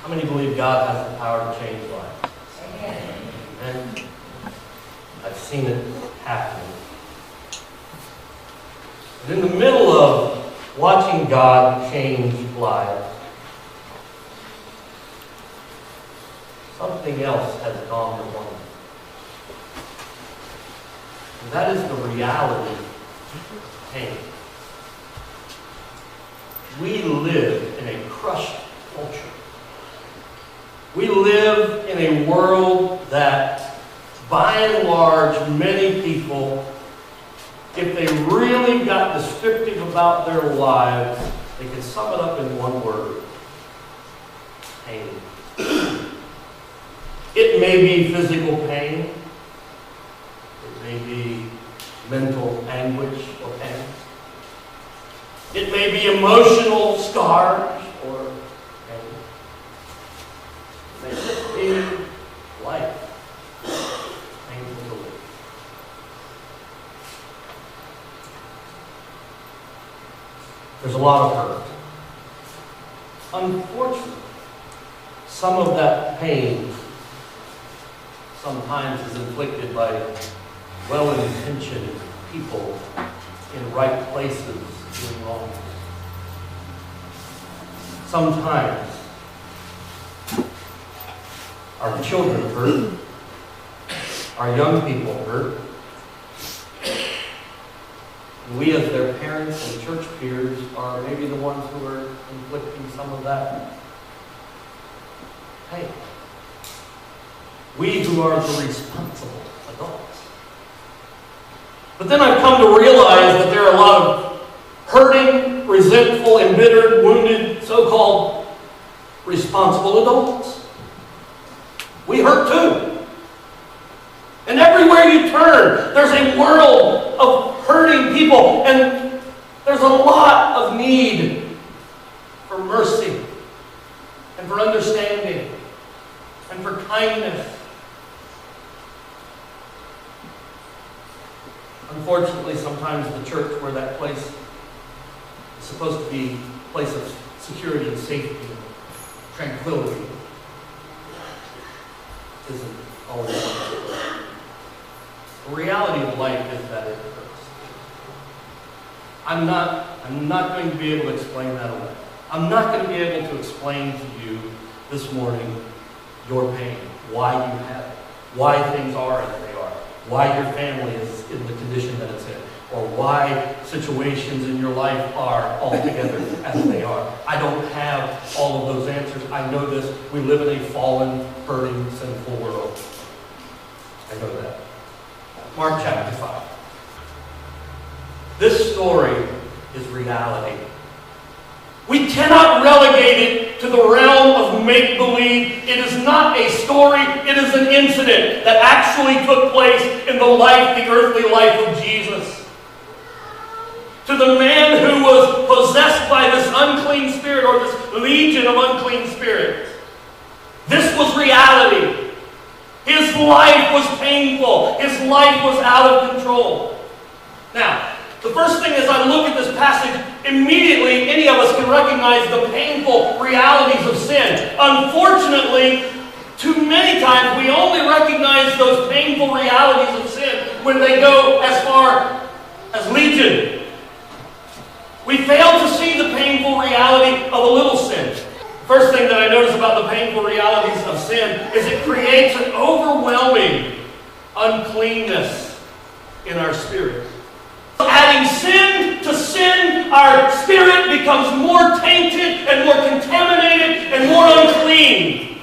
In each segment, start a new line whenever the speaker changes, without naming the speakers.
How many believe God has the power to change lives? And I've seen it happen. And in the middle of watching God change lives, something else has dawned upon me. And that is the reality of pain. We live in a crushed culture. We live in a world that, by and large, many people, if they really got descriptive about their lives, they can sum it up in one word: pain. It may be physical pain. It may be mental anguish or pain. It may be emotional scars or pain. It may just be life. Painful to live. There's a lot of hurt. Unfortunately, some of that pain sometimes is inflicted by well-intentioned people in right places doing wrong. Sometimes our children hurt, our young people hurt, and we as their parents and church peers are maybe the ones who are inflicting some of that pain. We who are the responsible adults. But then I've come to realize that there are a lot of hurting, resentful, embittered, wounded, so-called responsible adults. We hurt too. And everywhere you turn, there's a world of hurting people, and there's a lot of need for mercy and for understanding and for kindness. Unfortunately, sometimes the church, where that place is supposed to be a place of security and safety and tranquility, isn't always the reality of life is that it hurts. I'm not going to be able to explain that away. I'm not going to be able to explain to you this morning your pain, why you have it, why things are as they are, why your family is in the condition that it's in, or why situations in your life are altogether as they are. I don't have all of those answers. I know this. We live in a fallen, hurting, sinful world. I know that. Mark chapter 5. This story is reality. We cannot relegate it to the realm of make-believe. It is not a story. It is an incident that actually took place in the earthly life of Jesus. To the man who was possessed by this unclean spirit, or this legion of unclean spirits, this was reality. His life was painful. His life was out of control. Now, the first thing as I look at this passage, immediately any of us can recognize the painful realities of sin. Unfortunately, too many times we only recognize those painful realities of sin when they go as far as legion. We fail to see the painful reality of a little sin. First thing that I notice about the painful realities of sin is it creates an overwhelming uncleanness in our spirit. Adding sin to sin, our spirit becomes more tainted and more contaminated and more unclean.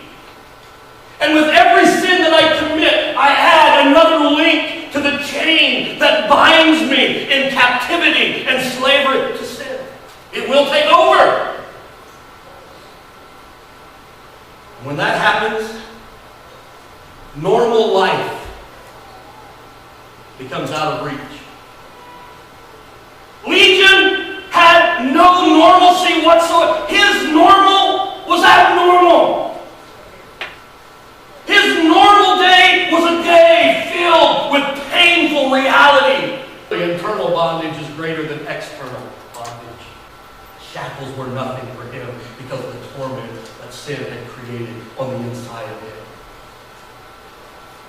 And with every sin that I commit, I add another link to the chain that binds me in captivity and slavery to sin. It will take over. When that happens, normal life becomes out of reach. Legion had no normalcy whatsoever. His normal was abnormal. His normal day was a day filled with painful reality. The internal bondage is greater than external bondage. Shackles were nothing for him because of the torment that sin had created on the inside of him.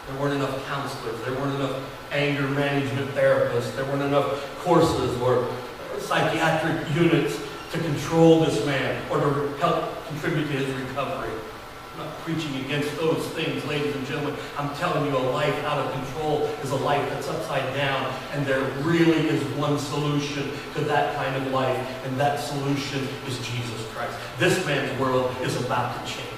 There weren't enough counselors. There weren't enough anger management therapists. There weren't enough courses or psychiatric units to control this man or to help contribute to his recovery. I'm not preaching against those things, ladies and gentlemen. I'm telling you, a life out of control is a life that's upside down, and there really is one solution to that kind of life, and that solution is Jesus Christ. This man's world is about to change.